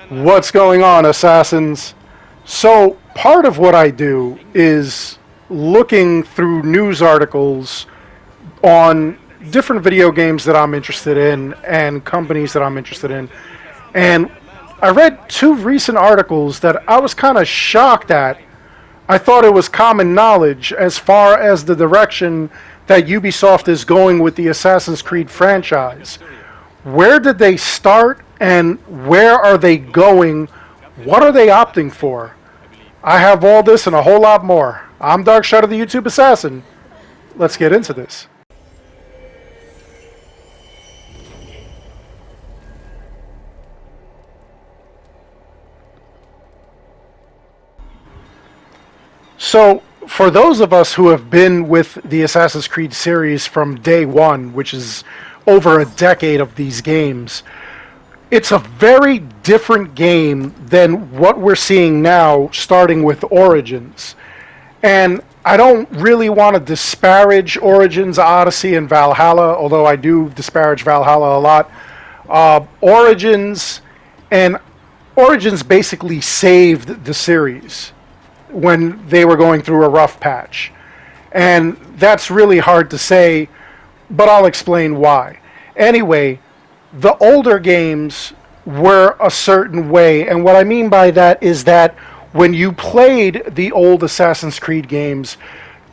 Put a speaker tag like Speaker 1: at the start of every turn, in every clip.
Speaker 1: What's going on, assassins? So, part of what I do is looking through news articles on different video games that I'm interested in and companies that I'm interested in. And I read two recent articles that I was kind of shocked at. I thought it was common knowledge as far as the direction that Ubisoft is going with the Assassin's Creed franchise. Where did they start and where are they going? What are they opting for? I have all this and a whole lot more. I'm Dark Shadow, the YouTube Assassin. Let's get into this. So, for those of us who have been with the Assassin's Creed series from day one, which is over a decade of these games, it's a very different game than what we're seeing now, starting with Origins. And I don't really want to disparage Origins, Odyssey, and Valhalla, although I do disparage Valhalla a lot. Origins and Origins basically saved the series when they were going through a rough patch. And that's really hard to say, but I'll explain why. Anyway, the older games were a certain way, and what I mean by that is that when you played the old Assassin's Creed games,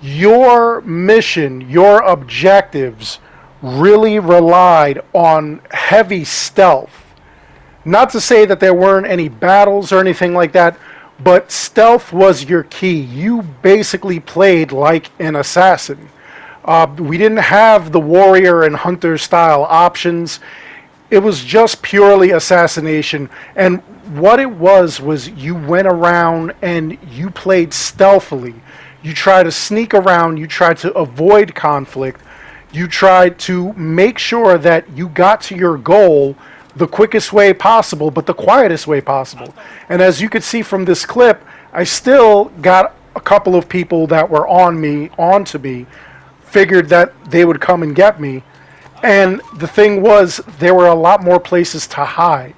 Speaker 1: your mission, your objectives really relied on heavy stealth. Not to say that there weren't any battles or anything like that, but stealth was your key. You basically played like an assassin. We didn't have the warrior and hunter style options. It was just purely assassination. And what it was you went around and you played stealthily. You tried to sneak around. You tried to avoid conflict. You tried to make sure that you got to your goal the quickest way possible, but the quietest way possible. And as you could see from this clip, I still got a couple of people that were onto me, figured that they would come and get me. And the thing was, there were a lot more places to hide,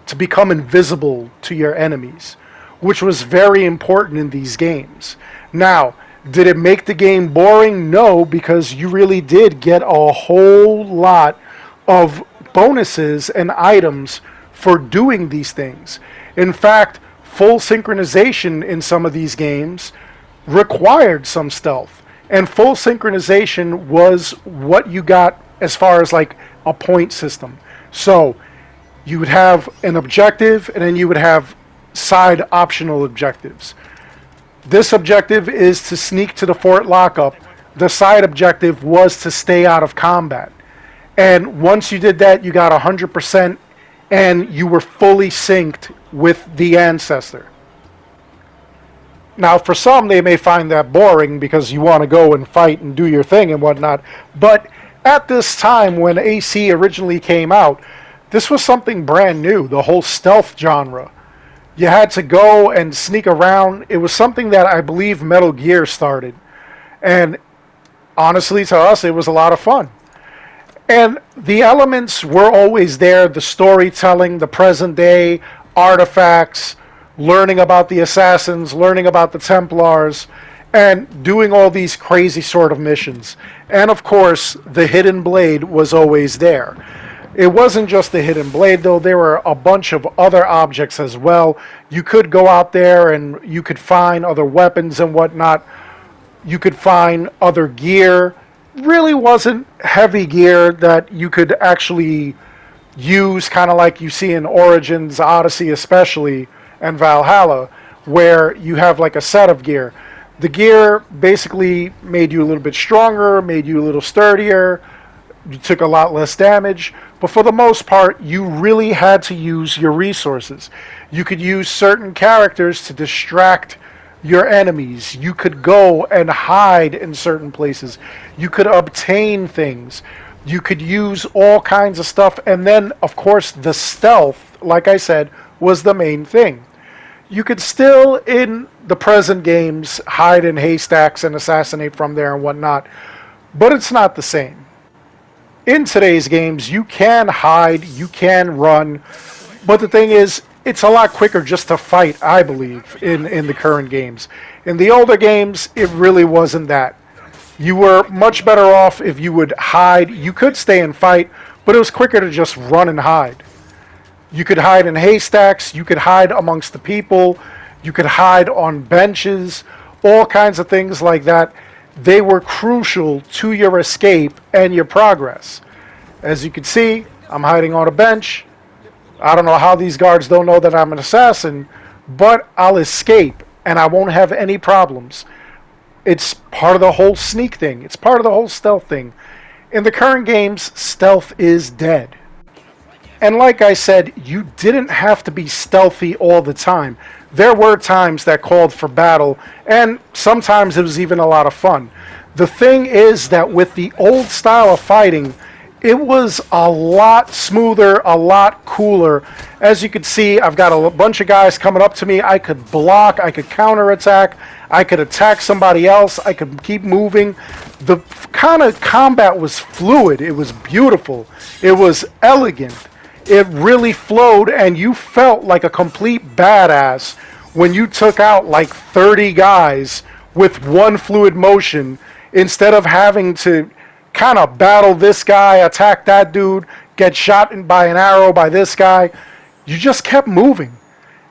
Speaker 1: to become invisible to your enemies, which was very important in these games. Now, did it make the game boring? No, because you really did get a whole lot of bonuses and items for doing these things. In fact, full synchronization in some of these games required some stealth. And full synchronization was what you got as far as like a point system. So you would have an objective and then you would have side optional objectives. This objective is to sneak to the fort lockup. The side objective was to stay out of combat. And once you did that, you got 100% and you were fully synced with the ancestor. Now, for some, they may find that boring because you want to go and fight and do your thing and whatnot. But at this time, when AC originally came out, this was something brand new, the whole stealth genre. You had to go and sneak around. It was something that I believe Metal Gear started. And honestly, to us, it was a lot of fun. And the elements were always there, the storytelling, the present day, artifacts, learning about the assassins, learning about the Templars, and doing all these crazy sort of missions. And of course, the hidden blade was always there. It wasn't just the hidden blade, though. There were a bunch of other objects as well. You could go out there and you could find other weapons and whatnot. You could find other gear. Really wasn't heavy gear that you could actually use, kind of like you see in Origins, Odyssey especially, and Valhalla, where you have like a set of gear. The gear basically made you a little bit stronger, made you a little sturdier, you took a lot less damage, but for the most part, you really had to use your resources. You could use certain characters to distract your enemies. You could go and hide in certain places. You could obtain things. You could use all kinds of stuff. And then, of course, the stealth, like I said, was the main thing. You could still, in the present games, hide in haystacks and assassinate from there and whatnot, but it's not the same. In today's games, you can hide, you can run, But the thing is, it's a lot quicker just to fight, I believe, in the current games. In the older games, it really wasn't that. You were much better off if you would hide. You could stay and fight, but it was quicker to just run and hide. You could hide in haystacks, you could hide amongst the people, you could hide on benches, all kinds of things like that. They were crucial to your escape and your progress. As you can see, I'm hiding on a bench. I don't know how these guards don't know that I'm an assassin, but I'll escape and I won't have any problems. It's part of the whole sneak thing. It's part of the whole stealth thing. In the current games, stealth is dead. And like I said, you didn't have to be stealthy all the time. There were times that called for battle, and sometimes it was even a lot of fun. The thing is that with the old style of fighting, it was a lot smoother, a lot cooler. As you can see, I've got a bunch of guys coming up to me. I could block, I could counterattack, I could attack somebody else, I could keep moving. The kind of combat was fluid, it was beautiful, it was elegant. It really flowed, and you felt like a complete badass when you took out like 30 guys with one fluid motion instead of having to kind of battle this guy, attack that dude, get shot by an arrow by this guy. You just kept moving.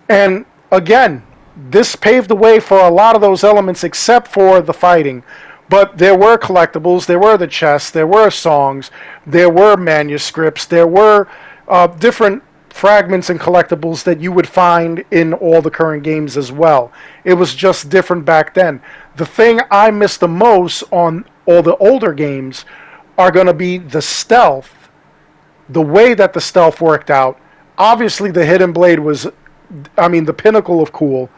Speaker 1: And again, this paved the way for a lot of those elements except for the fighting. But there were collectibles, there were the chests, there were songs, there were manuscripts, there were different fragments and collectibles that you would find in all the current games as well. It was just different back then. The thing I miss the most on all the older games are going to be the stealth, the way that the stealth worked out. Obviously, the Hidden Blade was, the pinnacle of cool.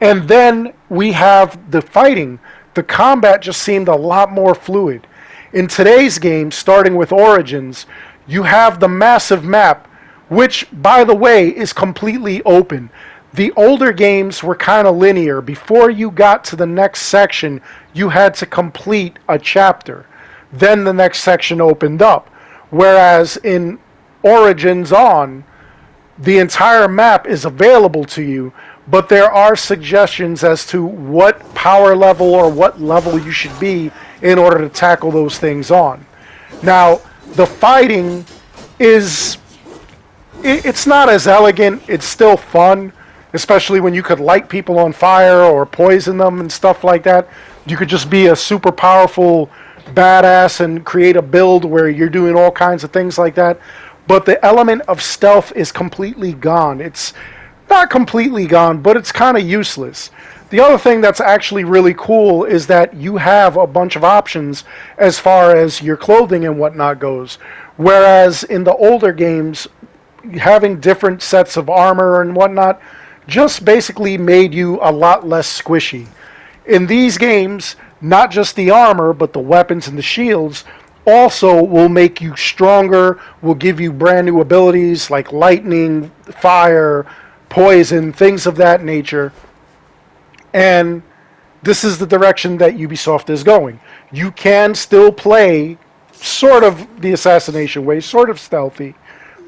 Speaker 1: And then we have the fighting. The combat just seemed a lot more fluid. In today's game, starting with Origins, you have the massive map, which, by the way, is completely open. The older games were kind of linear. Before you got to the next section, you had to complete a chapter. Then the next section opened up. Whereas in Origins on, the entire map is available to you, but there are suggestions as to what power level or what level you should be in order to tackle those things on. Now, the fighting is, it's not as elegant, it's still fun, especially when you could light people on fire or poison them and stuff like that. You could just be a super powerful badass and create a build where you're doing all kinds of things like that. But the element of stealth is completely gone. It's not completely gone, but it's kind of useless. The other thing that's actually really cool is that you have a bunch of options as far as your clothing and whatnot goes. Whereas in the older games, having different sets of armor and whatnot just basically made you a lot less squishy. In these games, not just the armor, but the weapons and the shields also will make you stronger, will give you brand new abilities like lightning, fire, poison, things of that nature. And this is the direction that Ubisoft is going. You can still play sort of the assassination way, sort of stealthy,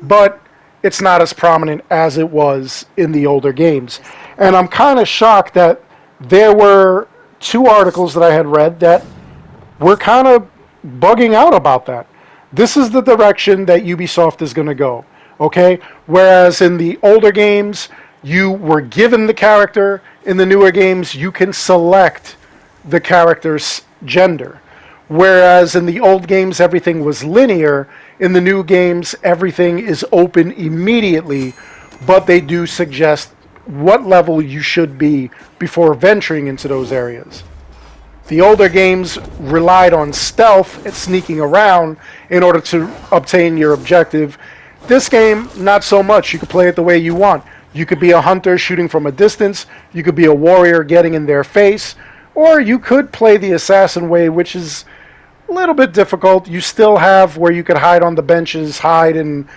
Speaker 1: but it's not as prominent as it was in the older games. And I'm kind of shocked that there were 2 articles that I had read that were kind of bugging out about that. This is the direction that Ubisoft is going to go, okay? Whereas in the older games, you were given the character. In the newer games, you can select the character's gender. Whereas in the old games, everything was linear. In the new games, everything is open immediately, but they do suggest what level you should be before venturing into those areas. The older games relied on stealth and sneaking around in order to obtain your objective. This game, not so much. You can play it the way you want. You could be a hunter shooting from a distance, you could be a warrior getting in their face, or you could play the assassin way, which is a little bit difficult. You still have where you could hide on the benches, hide in,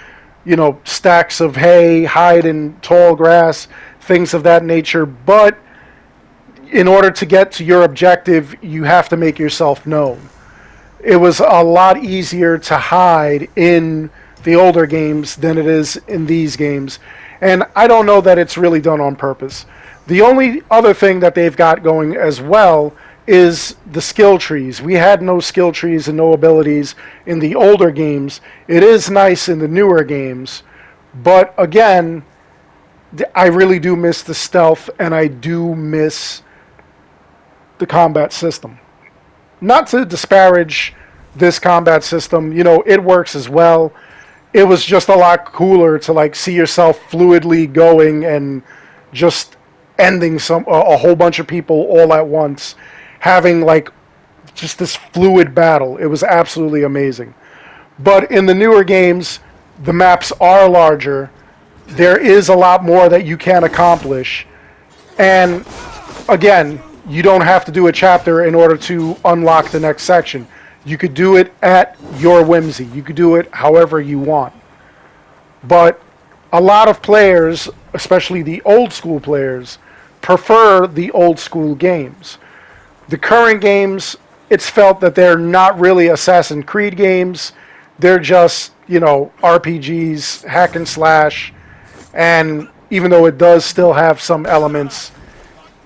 Speaker 1: stacks of hay, hide in tall grass, things of that nature, but in order to get to your objective, you have to make yourself known. It was a lot easier to hide in the older games than it is in these games. And I don't know that it's really done on purpose. The only other thing that they've got going as well is the skill trees. We had no skill trees and no abilities in the older games. It is nice in the newer games. But again, I really do miss the stealth, and I do miss the combat system. Not to disparage this combat system, you know, it works as well. It was just a lot cooler to like see yourself fluidly going and just ending a whole bunch of people all at once, having like just this fluid battle. It was absolutely amazing. But in the newer games, the maps are larger. There is a lot more that you can accomplish. And again, you don't have to do a chapter in order to unlock the next section. You could do it at your whimsy. You could do it however you want. But a lot of players, especially the old school players, prefer the old school games. The current games, it's felt that they're not really Assassin's Creed games. They're just, you know, RPGs, hack and slash. And even though it does still have some elements,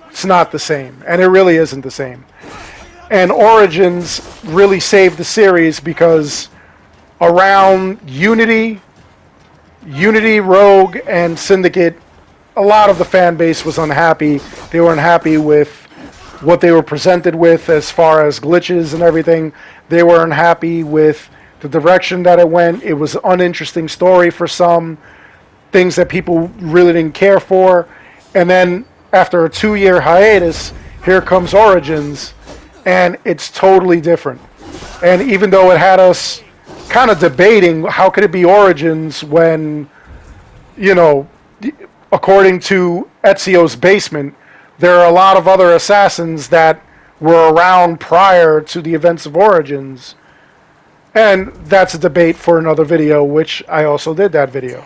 Speaker 1: it's not the same. And it really isn't the same. And Origins really saved the series because around Unity, Rogue, and Syndicate, a lot of the fan base was unhappy. They were unhappy with what they were presented with as far as glitches and everything. They were unhappy with the direction that it went. It was an uninteresting story for some, things that people really didn't care for. And then after a 2-year hiatus, here comes Origins, and it's totally different. And even though it had us kind of debating how could it be Origins when, you know, according to Ezio's Basement, there are a lot of other assassins that were around prior to the events of Origins. And that's a debate for another video, which I also did that video.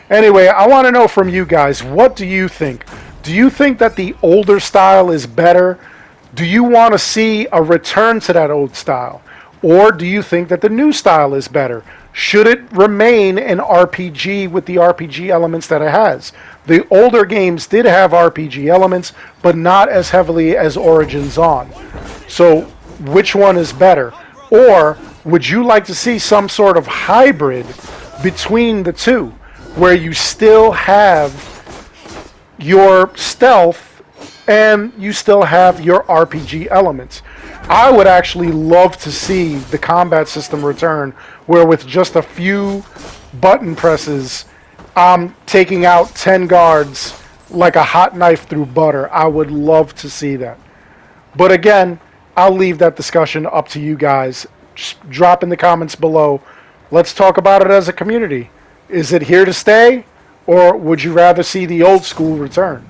Speaker 1: Anyway, I want to know from you guys, what do you think? Do you think that the older style is better? Do you want to see a return to that old style? Or do you think that the new style is better? Should it remain an RPG with the RPG elements that it has? The older games did have RPG elements, but not as heavily as Origins on. So, which one is better? Or would you like to see some sort of hybrid between the two, where you still have your stealth and you still have your RPG elements? I would actually love to see the combat system return, where with just a few button presses, I'm taking out 10 guards like a hot knife through butter. I would love to see that. But again, I'll leave that discussion up to you guys. Just drop in the comments below. Let's talk about it as a community. Is it here to stay, or would you rather see the old school return?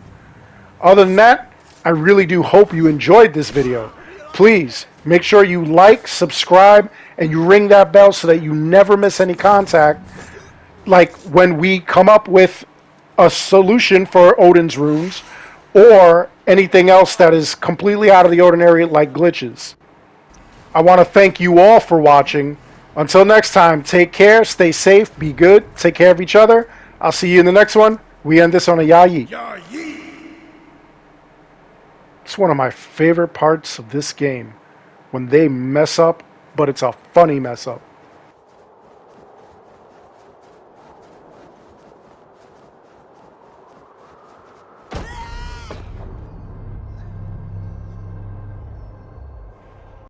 Speaker 1: Other than that, I really do hope you enjoyed this video. Please make sure you like, subscribe, and you ring that bell so that you never miss any contact. Like when we come up with a solution for Odin's runes, or anything else that is completely out of the ordinary, like glitches. I want to thank you all for watching. Until next time, take care, stay safe, be good, take care of each other. I'll see you in the next one. We end this on a Yayi. It's one of my favorite parts of this game, when they mess up, but it's a funny mess up.